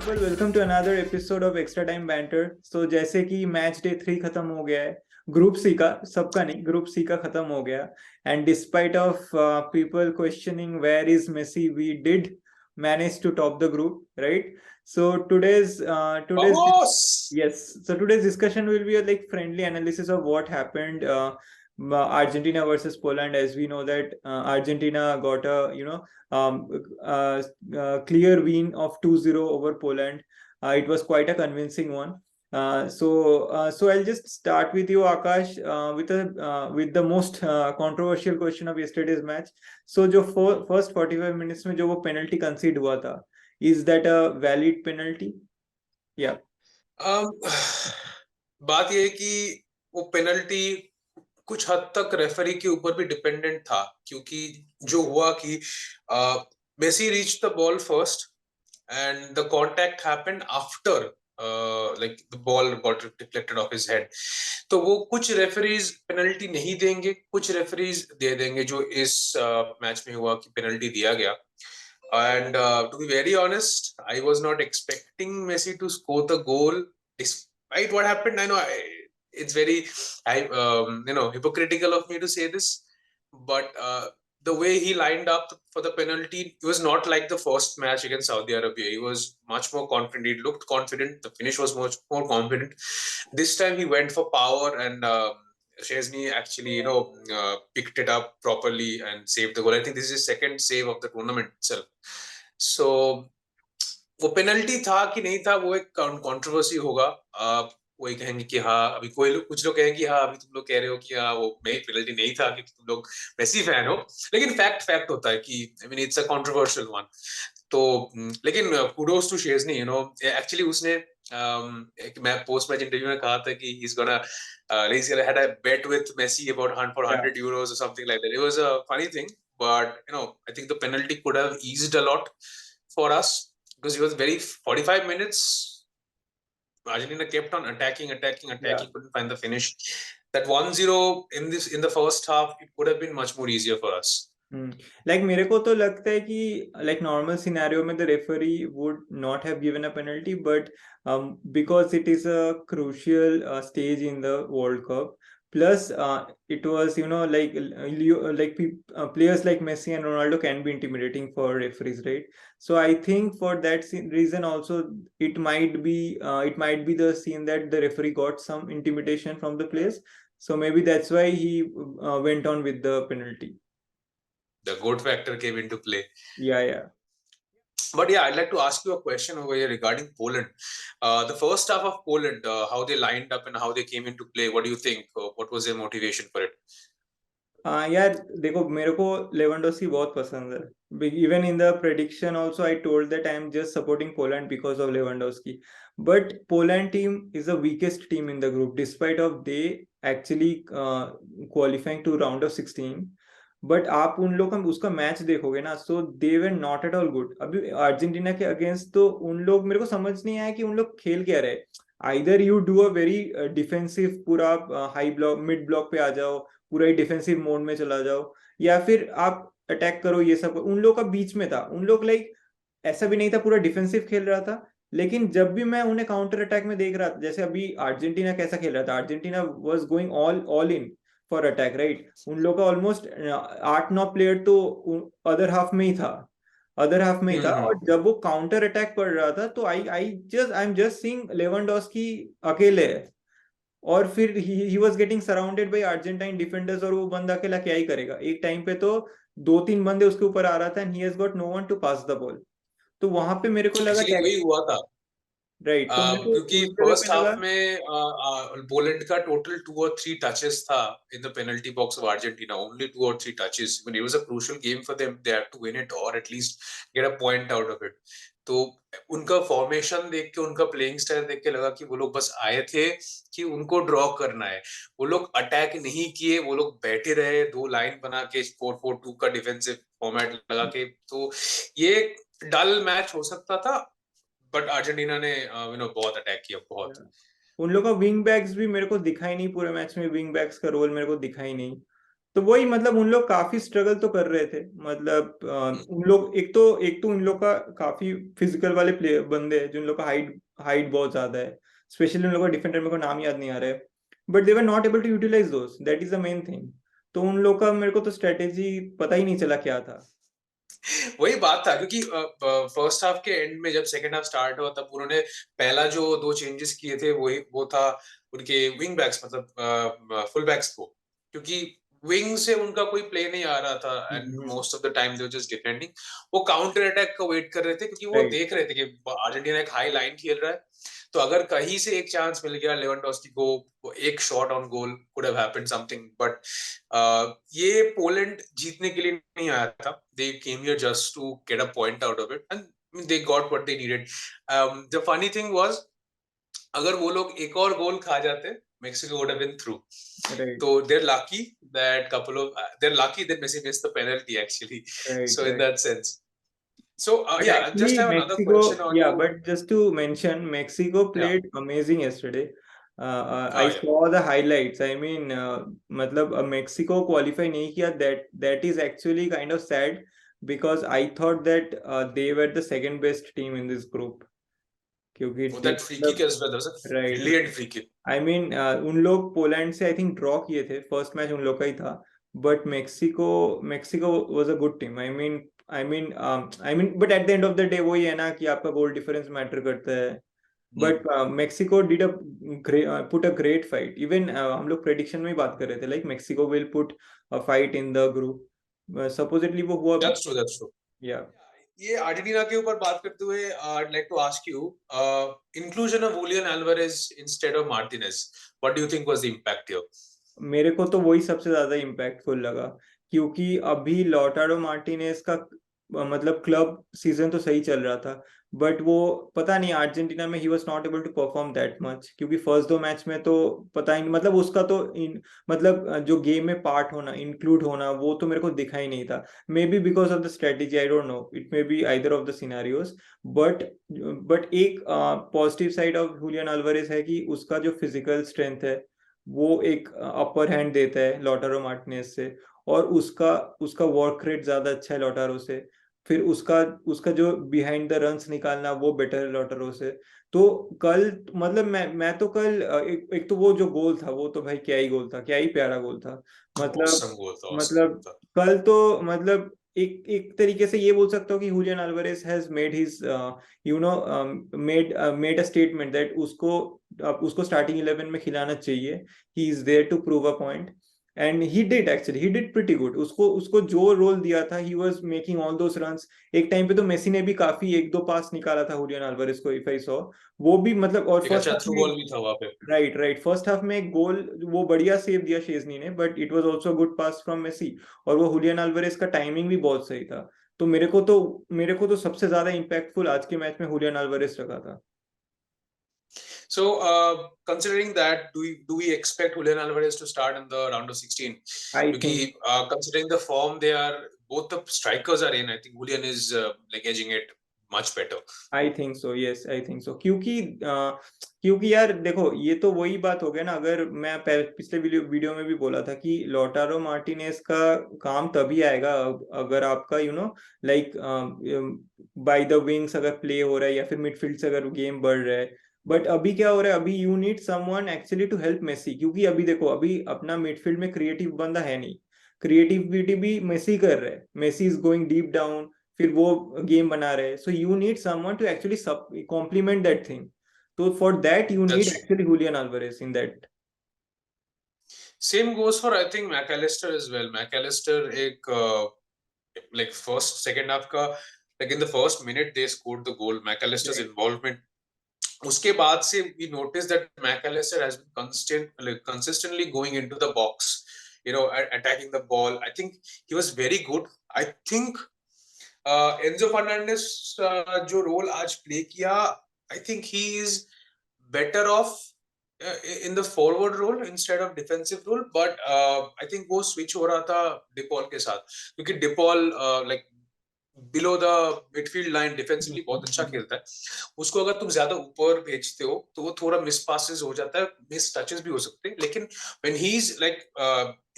People welcome to another episode of extra time banter. So जैसे कि match day 3 खत्म हो गया है, ग्रुप सी का, सबका नहीं, ग्रुप सी का खत्म हो गया। And despite of people questioning where is Messi, we did manage to top the group, right? So today's Vamos! yes, so today's discussion will be a like friendly analysis of what happened. Argentina versus Poland. As we know that Argentina got a um, uh, clear win of 2-0 over Poland. It was quite a convincing one. So I'll just start with you, Akash, with the most controversial question of yesterday's match. So जो first 45 minutes में जो वो penalty concede हुआ था, is that a valid penalty? Yeah. um, बात यह है कि वो पेनल्टी कुछ हद तक रेफरी के ऊपर भी डिपेंडेंट था, क्योंकि जो हुआ कि Messi reach the ball first and the contact happened after like the ball got deflected off his head. तो वो कुछ रेफरीज पेनल्टी नहीं देंगे, कुछ रेफरीज दे देंगे, जो इस मैच में हुआ कि पेनल्टी दिया गया। And to be very honest, I was not expecting Messi to score the goal despite what happened. I know it's very, hypocritical of me to say this, but the way he lined up for the penalty, it was not like the first match against Saudi Arabia. He was much more confident. He looked confident. The finish was much more confident. This time he went for power, and Chesney actually, picked it up properly and saved the goal. I think this is his second save of the tournament itself. So वो penalty था कि नहीं था, वो एक controversy होगा। वही कहेंगे कि हाँ, अभी कुछ लोग कहेंगे कि हाँ, अभी तुम लोग कह रहे हो कि हाँ वो पेनल्टी नहीं था क्योंकि तुम लोग मेसी फैन हो, लेकिन फैक्ट होता है कि I mean it's a controversial one. तो लेकिन कुडोस टू शेजनी, एक्चुअली उसने एक मैं पोस्ट मैच इंटरव्यू में कहा था कि he is gonna he's had a bet with Messi about for 100 euros or something like that. It was a funny thing, but I think the penalty could have eased a lot for us, because he was very 45 minutes. Argentina kept on attacking, couldn't find the finish. That 1-0 in the first half, it could have been much more easier for us. Like मेरे को तो लगता है कि like normal scenario में the referee would not have given a penalty, but because it is a crucial stage in the World Cup, plus it was players like Messi and Ronaldo can be intimidating for referees, right? So I think for that reason also it might be the scene that the referee got some intimidation from the players, so maybe that's why he went on with the penalty. The goat factor came into play. Yeah. But yeah, I'd like to ask you a question over here regarding Poland. The first half of Poland, how they lined up and how they came into play. What do you think? What was their motivation for it? यार देखो, मेरे को Lewandowski बहुत पसंद है। Even in the prediction also I told that I am just supporting Poland because of Lewandowski. But Poland team is the weakest team in the group despite of they actually qualifying to round of 16। But आप उन लोग का उसका match देखोगे ना, so they were not at all good. अभी Argentina के against तो उन लोग, मेरे को समझ नहीं आया कि उन लोग खेल क्या रहे। Either you do a very defensive, पूरा हाई ब्लॉक मिड ब्लॉक पे आ जाओ, पूरा ही डिफेंसिव मोड में चला जाओ, या फिर आप अटैक करो। ये सब उन लोग का बीच में था। उन लोग लाइक ऐसा भी नहीं था पूरा डिफेंसिव खेल रहा था, लेकिन जब भी मैं उन्हें काउंटर अटैक में देख रहा था, जैसे अभी अर्जेंटीना कैसा खेल रहा था, Argentina was going all in for attack, right? उन लोग का ऑलमोस्ट 8-9 प्लेयर तो अदर हाफ में ही था, और जब वो काउंटर अटैक कर रहा था तो आई एम जस्ट सीइंग लेवेंडोस्की अकेले है, और फिर he was getting surrounded by Argentine defenders, और वो बंदा अकेला क्या ही करेगा। एक टाइम पे तो 2-3 बंदे उसके ऊपर आ रहा था, and he has got no one to pass the ball. तो वहां पे मेरे को लगा एक्चुअली वही हुआ था। राइट, तो मेरे को क्योंकि उस जगह फर्स्ट पे हाफ लगा। में पोलैंड का टोटल 2 or 3 टचेस था in the penalty box of Argentina, only 2 or 3 touches. It was a crucial game for them, they have to win it और at least get a point out of it. तो उनका formation देख के, उनका playing style देख के लगा कि वो लोग बस आए थे कि उनको ड्रॉ करना है। वो लोग अटैक नहीं किए, वो लोग बैठे रहे 2 लाइन बना के 4-4-2 का डिफेंसिव फॉर्मेट लगा के। तो ये डल मैच हो सकता था, बट अर्जेंटीना ने बहुत अटैक किया, बहुत। उन लोग का विंग बैक्स भी मेरे को दिखाई नहीं पूरे मैच में, विंग बैक्स का रोल मेरे को दिखाई नहीं। तो वही मतलब उन लोग काफी स्ट्रगल तो कर रहे थे, मतलब उन लोग एक तो उन लोग का काफी फिजिकल वाले प्लेयर बंदे हैं, जो उन लोग का हाइट हाइट बहुत ज्यादा है, स्पेशली उन लोग का डिफेंडर, मेरे को नाम याद नहीं आ रहा है, but they were not able to utilise those, that is the main thing. तो उन लोग का मेरे को तो स्ट्रेटेजी पता ही नहीं चला क्या था। वही बात था, क्योंकि फर्स्ट हाफ के एंड में जब सेकंड हाफ स्टार्ट हुआ तब उन्होंने पहला जो दो चेंजेस किए थे वो था उनके विंग बैक्स, मतलब फुल बैक्स को, क्योंकि विंग से उनका कोई प्ले नहीं आ रहा था and most of the time they were just defending. वो काउंटर अटैक का वेट कर रहे थे, क्योंकि वो राइट। देख रहे थे कि अर्जेंटीना एक हाई लाइन खेल रहा है, तो अगर कहीं से एक चांस मिल गया लेवेंडोस्की को, वो एक shot on goal could have happened something. But ये पोलैंड जीतने के लिए नहीं आया था, they came here just to get a point out of it and they got what they needed. The funny thing was, अगर वो लोग एक और गोल खा जाते, Mexico would have been through. Right. So they're lucky that couple of they're lucky that Messi missed the penalty actually. Right. So in right. that sense. So But yeah, I just actually, have another Mexico, question on yeah, you. but just to mention, Mexico Yeah. played amazing yesterday. I Oh yeah. saw the highlights. I mean, मतलब Mexico qualify नहीं किया. That is actually kind of sad because I thought that they were the second best team in this group. क्योंकि Oh, that free kick मतलब as well. That was a right. brilliant free kick. I mean उन लोग Poland से I think draw किए थे, first match उन लोग का ही था, but Mexico Mexico was a good team. I mean but at the end of the day वही है ना कि आपका गोल डिफरेंस मैटर करता है। Hmm. But Mexico did a put a great fight. Even हम लोग प्रेडिक्शन में ही बात कर रहे थे, like Mexico will put a fight in the group, supposedly वो हुआ भी। That's true. That's true. या ये अर्जेंटीना के ऊपर बात करते हुए, I'd like to ask you, inclusion of Julian Alvarez instead of Martinez. What do you think was the impact here? मेरे को तो वही सबसे ज्यादा इम्पैक्टफुल लगा, क्योंकि अभी लॉटारो मार्टिनेज का मतलब क्लब सीजन तो सही चल रहा था, बट वो पता नहीं अर्जेंटीना में he was not able to perform that much, क्योंकि फर्स्ट दो मैच में तो पता ही नहीं, मतलब उसका तो मतलब जो गेम में पार्ट होना, इंक्लूड होना, वो तो मेरे को दिखा ही नहीं था। Maybe because of the strategy, I don't know, it may be either of the scenarios, but but एक positive side of Julian Alvarez है कि उसका जो फिजिकल स्ट्रेंथ है वो एक अपर हैंड देता है लॉटारो मार्टिनेज से, और उसका उसका वर्क रेट ज्यादा अच्छा है लॉटारो से, फिर उसका उसका जो बिहाइंड द रन्स निकालना वो बेटर है लॉटारो से। तो कल मतलब मैं तो कल एक तो वो जो गोल था वो तो भाई क्या ही गोल था, क्या ही प्यारा गोल था। मतलब Awesome goal. Awesome goal. मतलब कल तो मतलब एक तरीके से ये बोल सकता हूँ कि Julian Alvarez has made his you know made a statement that उसको स्टार्टिंग 11 में खिलाना चाहिए, he is there to prove a point, and he did, actually he did pretty good. उसको उसको जो रोल दिया था he was making all those runs. एक टाइम पे तो मेसी ने भी काफी एक दो पास निकाला था हुलियन अल्वारेज को, इफ आई सॉ, वो भी मतलब, और एक फर्स्ट अच्छा हाफ थ्रू में, बॉल भी था वहां पे। राइट राइट, फर्स्ट हाफ में एक गोल वो बढ़िया सेव दिया शेजनी ने, but it was also good pass from Messi, और वो हुलियन अल्वारेज का टाइमिंग भी बहुत सही था। तो मेरे को तो सबसे ज्यादा इम्पैक्टफुल आज के मैच में हुलियन अल्वारेज लगा था। So, considering that, do we expect Julian Alvarez to start in the round of 16? I think Because considering the form they are, both the strikers are in. I think Julian is like edging it much better. I think so, yes I think so, क्योंकि यार देखो, ये तो वही बात हो गया ना, अगर मैं पिछले वीडियो में भी बोला था कि लोटारो मार्टिनेज का काम तभी आएगा अगर आपका लाइक बाय द विंग्स अगर प्ले हो रहा है, या फिर मिडफील्ड से अगर गेम बढ़ रहा है। बट अभी क्या हो रहा है, अभी you need someone actually to help Messi, क्योंकि अभी देखो, अभी अपना मिडफील्ड में क्रिएटिव बंदा है नहीं, क्रिएटिविटी भी मेसी कर रहा है, Messi is going deep down, फिर वो गेम बना रहे, so you need someone to actually complement that thing. तो for that you need That's true. Actually Julian Alvarez in that. Same goes for, I think, McAllister as well. McAllister एक like first second half का, like in the first minute they scored the goal. McAllister's involvement. उसके बाद से we noticed that McAllister has been consistently going into the box, attacking the ball. I think he was very good. I think Enzo Fernandez जो role आज play किया, I think he is better off in the forward role instead of defensive role, but I think वो switch हो रहा था De Paul के साथ, क्योंकि De Paul like below the midfield line defensively बहुत अच्छा खेलता है। उसको अगर तुम ज्यादा ऊपर भेजते हो तो वो थोड़ा मिस पासेस हो जाता है, मिस टचेस भी हो सकते हैं, लेकिन when he is like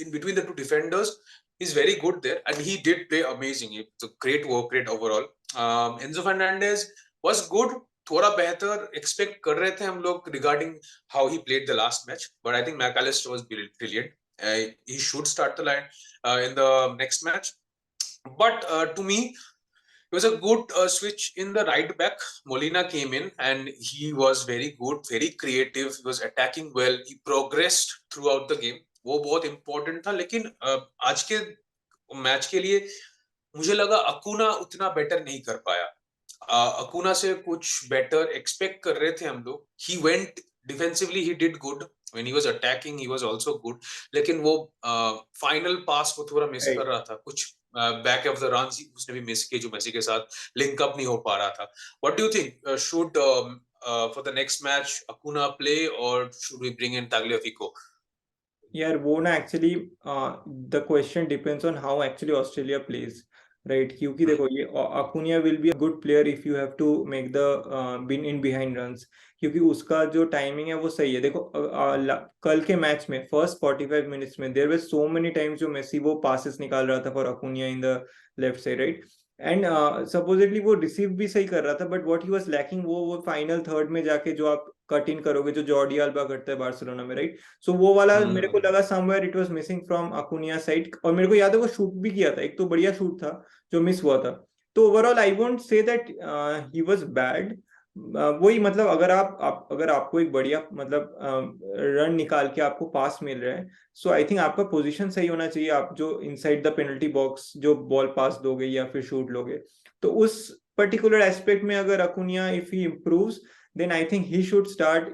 in between the two defenders. He's very good there, and he did play amazing. It's a great work rate overall. Enzo Fernandez was good. थोड़ा बेहतर एक्सपेक्ट कर रहे थे हम लोग regarding how he played the last match, but I think McAllister was brilliant. He should start the line in the next match. But to me, it was a good switch in the right back. Molina came in and he was very good, very creative. He was attacking well. He progressed throughout the game. वो बहुत important था, लेकिन आज के match के लिए मुझे लगा अकुना उतना बेटर नहीं कर पाया. अकुना से कुछ बेटर एक्सपेक्ट कर रहे थे हम लोग. He went defensively, he did good. When he was attacking, he was also good. लेकिन वो फाइनल पास को थोड़ा मिस कर रहा था. कुछ बैक ऑफ द रन उसने भी मिस किए जो मेसी के साथ लिंक अप नहीं हो पा रहा था. What do you think, should for the next match Acuna play or should we bring in Tagliafico? यार वो ना actually the question depends on how actually Australia plays, right? क्योंकि देखो ये Acuna will be a good player if you have to make the bin in behind runs, क्योंकि उसका जो timing है वो सही है. देखो कल के मैच में फर्स्ट 45 मिनट्स में there were so many times जो मेसी वो पासेस निकाल रहा था for Acuna in the left side, right? And supposedly वो रिसीव भी सही कर रहा था, but what he was lacking वो फाइनल थर्ड में जाके जो आप कट इन करोगे जो जॉर्डी अल्बा करता है बार्सिलोना में, राइट? सो वो वाला मेरे को लगा somewhere it was missing from Acuna side. और मेरे को याद है वो शूट भी किया था, एक तो बढ़िया शूट था जो मिस हुआ था. तो overall I won't say that he was bad. वही मतलब अगर आपको एक बढ़िया मतलब रन निकाल के आपको पास मिल रहा है, सो आई थिंक आपका पोजीशन सही होना चाहिए. आप जो इनसाइड द पेनल्टी बॉक्स जो बॉल पास दोगे या फिर शूट लोगे, तो उस पर्टिकुलर एस्पेक्ट में अगर Acuna if he improves then I think he should start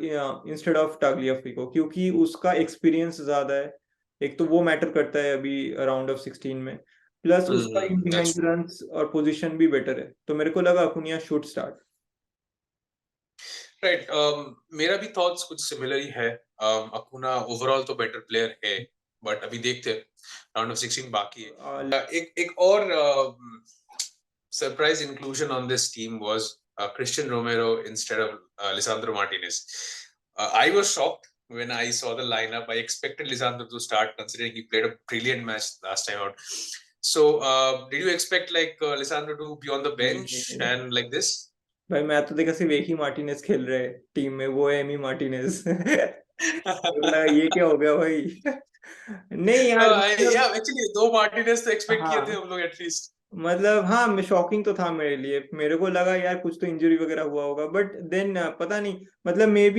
instead of Tagliafico, क्योंकि उसका एक्सपीरियंस ज्यादा है. एक तो वो मैटर करता है अभी राउंड ऑफ 16 में, प्लस उसका इन बिहाइंड रन्स और पोजीशन भी बेटर है. तो मेरे को लगा अकुनिया शुड स्टार्ट. राइट. मेरा भी थॉट्स कुछ सिमिलर ही है. अकुना ओवरऑल तो बेटर प्लेयर है, बट अभी देखते हैं, राउंड ऑफ 16 बाकी है. एक और surprise inclusion on this team was Christian Romero instead of Lisandro Martinez. I was shocked when I saw the lineup. I expected Lisandro to start, considering he played a brilliant match last time out. So, did you expect Lisandro to be on the bench and like this? भाई मैं तो देखा सिर्फ एक ही Martinez खेल रहे team में, वो है एमी मार्टिनेज. ये क्या हो गया भाई? नहीं यार yeah, actually दो मार्टिनेज तो एक्सपेक्ट किए थे हम लोग एटलीस्ट. मतलब हाँ, शॉकिंग तो था मेरे लिए. मेरे को लगा यार कुछ तो इंजरी वगैरह हुआ होगा, बट देन पता नहीं, मतलब may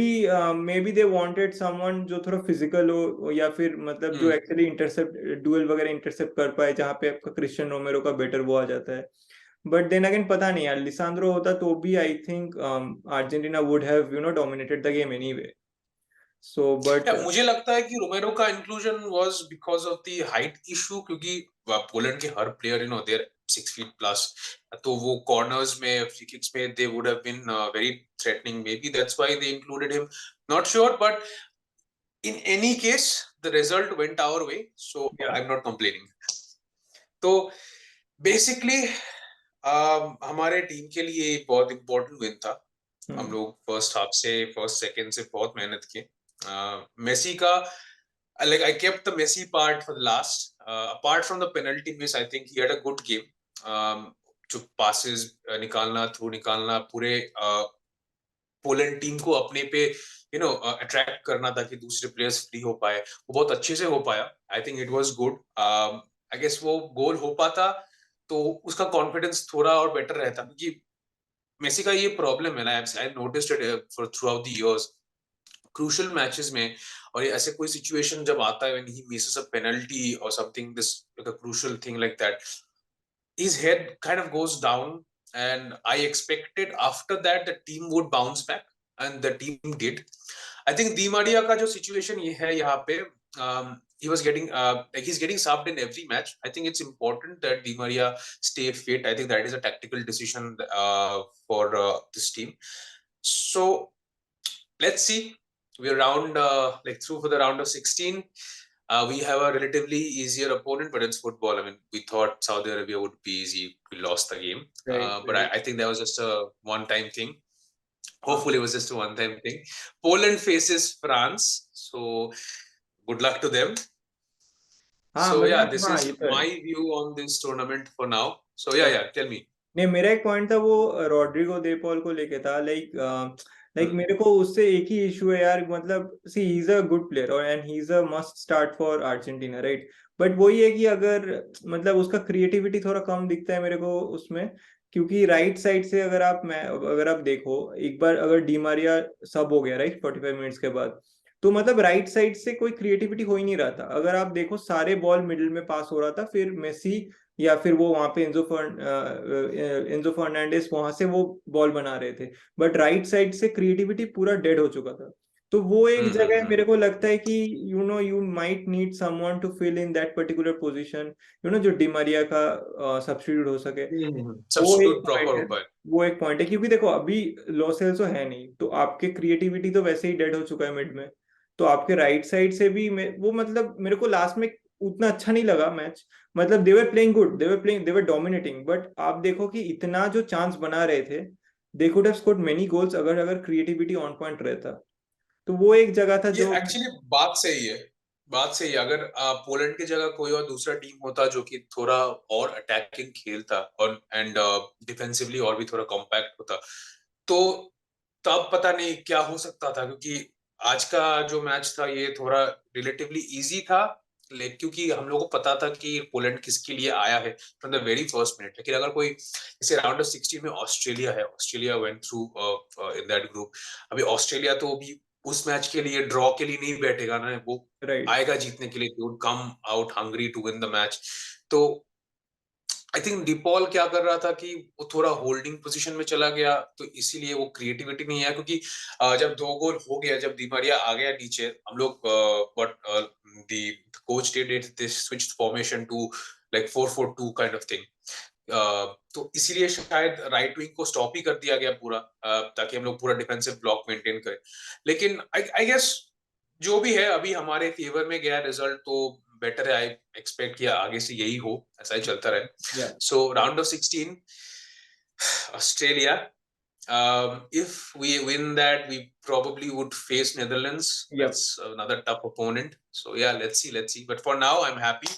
be they wanted someone जो थोड़ा फिजिकल हो, या फिर मतलब जो एक्चुअली इंटरसेप्ट डुएल वगैरह इंटरसेप्ट कर पाए, जहाँ पे आपका क्रिस्टियन रोमेरो का बेटर वो आ जाता है. बट देन अगेन पता नहीं यार, लिसांद्रो होता तो भी I think Argentina would have dominated the game anyway. So, but मुझे लगता है कि रोमेरो का inclusion was because of the height issue, क्योंकि पोलैंड के हर player they are 6 feet plus, तो वो कॉर्नर्स में फ्री किक्स में they would have been very threatening. Maybe that's why they included him, not sure. But in any case the result went our way, so I'm not complaining. तो basically हमारे team के लिए बहुत important win था. हम लोग first half से first second से बहुत मेहनत किए. मेसी का I kept the Messi part for the last. Apart from the penalty miss, I think he had a good game. जो passes निकालना, थ्रू निकालना, पूरे पोलैंड टीम को अपने पे अट्रैक्ट करना ताकि दूसरे प्लेयर्स फ्री हो पाए, वो बहुत अच्छे से हो पाया. I think it was good. I guess वो गोल हो पाता तो उसका कॉन्फिडेंस थोड़ा और बेटर रहता, क्योंकि मेसी का ये प्रॉब्लम है ना, I noticed it for throughout the years, crucial matches में, और ऐसे कोई सिचुएशन जब आता है when he misses a penalty और something this like a crucial thing like that, his head kind of goes down, and I expected after that the team would bounce back, and the team did. I think Di Maria का जो situation ये है यहाँ पे, he was getting like he's getting subbed in every match. I think it's important that Di Maria stay fit. I think that is a tactical decision for this team. So let's see. We're through for the round of 16. We have a relatively easier opponent, but it's football. I mean, we thought Saudi Arabia would be easy. We lost the game. But I think that was just a one-time thing. Hopefully, it was just a one-time thing. Poland faces France. So, good luck to them. हाँ So yeah, मतलब this हाँ is ये तो है। my view on this tournament for now. So yeah, tell me. नहीं मेरा एक point था वो रॉड्रिगो दे पॉल को लेके था लाइक मेरे को उससे एक ही इशू है यार, मतलब see he is a good player और and he is a must start for Argentina right, but वही है कि अगर मतलब उसका क्रिएटिविटी थोड़ा कम दिखता है मेरे को उसमें, क्योंकि राइट साइड से अगर आप देखो एक बार अगर डी मारिया सब हो गया राइट 45 मिनट्स के बाद, तो मतलब राइट साइड से कोई क्रिएटिविटी हो ही नहीं रहा था। अगर आप देखो सारे बॉल मिडिल में पास हो रहा था, फिर मेसी या फिर वो वहां पे एंजो फर्नांडिस वहां से वो बॉल बना रहे थे, बट राइट साइड से क्रिएटिविटी पूरा डेड हो चुका था। तो वो एक जगह मेरे को लगता है कि you might need someone to fill in that particular position, जो डिमारिया का सब्स्टिट्यूट हो सके। वो एक Substitute proper पॉइंट है, हो पाए। वो एक पॉइंट है क्योंकि देखो अभी लो सेल्सो है नहीं, तो आपके क्रिएटिविटी तो वैसे ही डेड हो चुका है मिड में, तो आपके राइट साइड से भी वो मतलब मेरे को लास्ट में उतना अच्छा नहीं लगा मैच। मतलब they were playing good, they were dominating, but आप देखो कि इतना जो चांस बना रहे थे, they could have scored many goals अगर अगर क्रिएटिविटी ऑन पॉइंट रहता। तो वो एक जगह था ये जो एक्चुअली बात सही है। बात सही है। अगर पोलैंड की जगह कोई और दूसरा टीम होता जो कि थोड़ा और अटैकिंग खेलता और एंड डिफेंसिवली और भी थोड़ा कॉम्पैक्ट होता, तो तब पता नहीं क्या हो सकता था, क्योंकि आज का जो मैच था ये थोड़ा रिलेटिवली इजी था, लेकिन क्योंकि हम लोगों को पता था कि पोलैंड किसके लिए आया है from the very first minute. लेकिन अगर कोई जैसे राउंड ऑफ 16 में ऑस्ट्रेलिया है, Australia went through in that group. अभी ऑस्ट्रेलिया तो अभी उस मैच के लिए ड्रॉ के लिए नहीं बैठेगा ना, वो राइट आएगा जीतने के लिए, would come out hungry to win the match. तो आई थिंक डिपॉल क्या कर रहा था कि वो थोड़ा होल्डिंग पोजीशन में चला गया, तो इसीलिए वो क्रिएटिविटी नहीं है। क्योंकि जब 2 गोल हो गया, जब दी मारिया आ गया नीचे, हम लोग but the coach did this switch formation to like 4-4-2 kind of thing. तो इसीलिए शायद राइट विंग को स्टॉप ही कर दिया गया पूरा, ताकि हम लोग पूरा डिफेंसिव ब्लॉक मेंटेन करें। लेकिन आई गेस जो भी है अभी हमारे फेवर में गया रिजल्ट, तो बेटर है। आई एक्सपेक्ट किया आगे से यही हो, ऐसा ही चलता रहे। या So round of 16, Australia. If we win that, we probably would face Netherlands. Yup. That's another tough opponent. So yeah, let's see, let's see. But for now, I'm happy.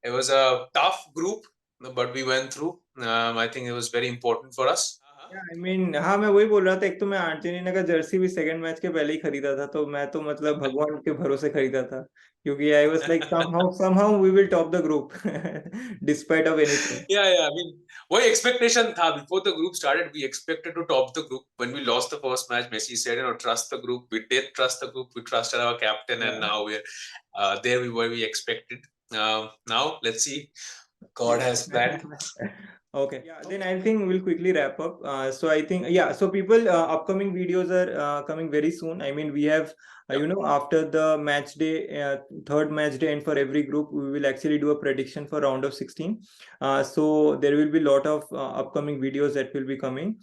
It was a tough group, but we went through. I think it was very important for us. I mean हाँ मैं वही बोल रहा था, एक तो मैं Argentina का जर्सी भी सेकंड मैच के पहले ही खरीदा था, तो मैं तो मतलब भगवान के भरोसे खरीदा था, क्योंकि I was like somehow we will top the group despite of anything. Yeah. I mean, what expectation tha before the group started? We expected to top the group. When we lost the first match, Messi said, trust the group. We did trust the group. We trusted our captain, and now we're there. We expected. Now let's see. God has planned. Okay. Yeah, then I think we'll quickly wrap up. So I think, yeah, so people, upcoming videos are coming very soon. I mean, we have, after the match day, third match day, and for every group, we will actually do a prediction for round of 16. So there will be a lot of upcoming videos that will be coming.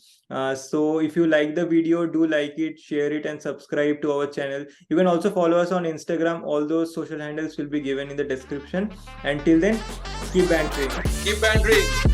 So if you like the video, do like it, share it, and subscribe to our channel. You can also follow us on Instagram. All those social handles will be given in the description. Until then, keep bantering. Keep bantering.